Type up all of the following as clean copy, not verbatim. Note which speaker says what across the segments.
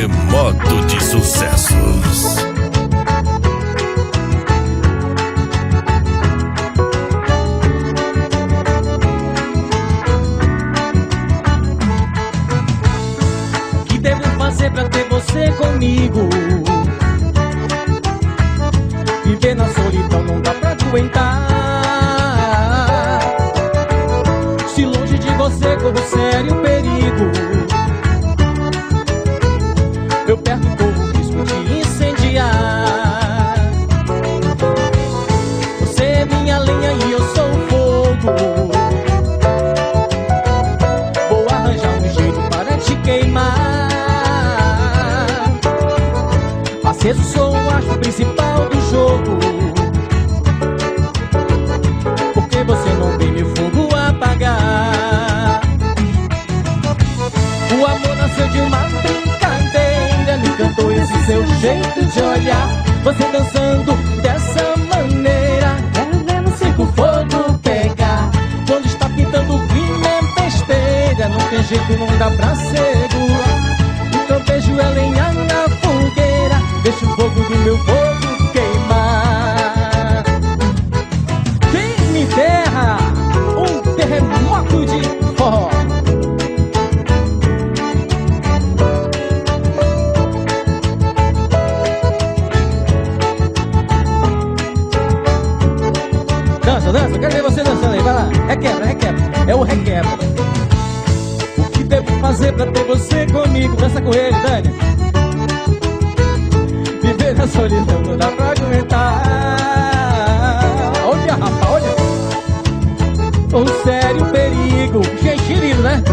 Speaker 1: terremoto de sucessos.
Speaker 2: O que devo fazer pra ter você comigo? Viver na solidão não dá pra aguentar. Se longe de você corro sério perigo. Eu perto corro o risco de incendiar. Você é minha lenha e eu sou o fogo. Vou arranjar um jeito para te queimar. Aceso sou o astro principal do jogo. Porque você não vem meu fogo apagar. O amor nasceu de uma brincadeira. Me encantou esse seu jeito de olhar. Você dançando dessa maneira. Quero ver no circo fogo pegar. Quando está pintando o clima é besteira. Não tem jeito, não dá pra segurar. Então beijo é lenha na fogueira. Deixa o fogo do meu fogo queimar. Quem me terra, um terremoto de forró. Dança, dança, quero ver você dançando aí, vai lá. Requebra, requebra, é o requebra. O que devo fazer pra ter você comigo? Dança com ele, Dani. Viver na solidão não dá pra aguentar. Olha, rapaz, olha. Um sério perigo. Gente lindo, né?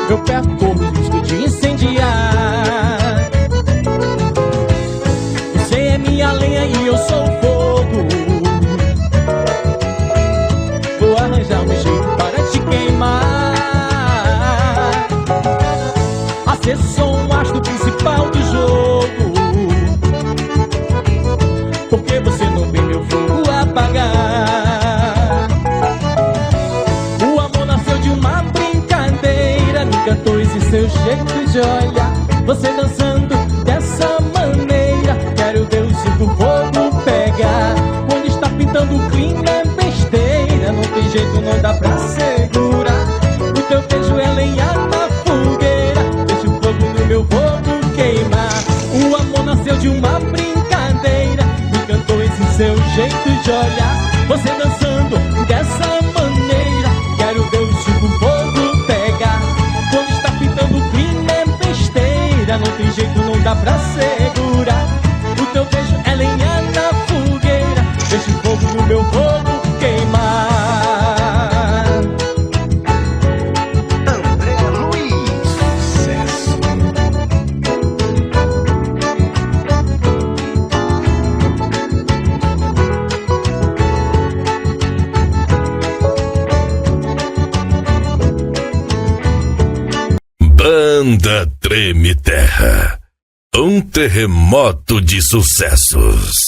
Speaker 2: Eu perco o risco de incendiar. Você é minha lenha e eu sou o fogo. Vou arranjar um jeito para te queimar. Aceso sou um astro principal do jogo. Porque você não vê meu fogo apagar. O amor nasceu de uma brincadeira. Me encantou esse seu jeito de olhar. Você dançando dessa maneira. Quero ver o circo fogo pegar. Quando está pintando o clima é besteira. Não tem jeito, não dá pra segurar. O teu beijo é lenha na fogueira. Deixa o fogo no meu fogo queimar. O amor nasceu de uma brincadeira. Me encantou esse seu jeito de olhar. Você dançando dessa maneira. Quero ver o circo fogo pegar. Quando está pintando o clima é besteira. Não tem jeito, não dá pra segurar. O teu beijo é lenha na fogueira. Deixa o fogo no meu fogo queimar.
Speaker 3: André Luiz, sucesso.
Speaker 1: Banda Treme Terra, um terremoto de sucessos.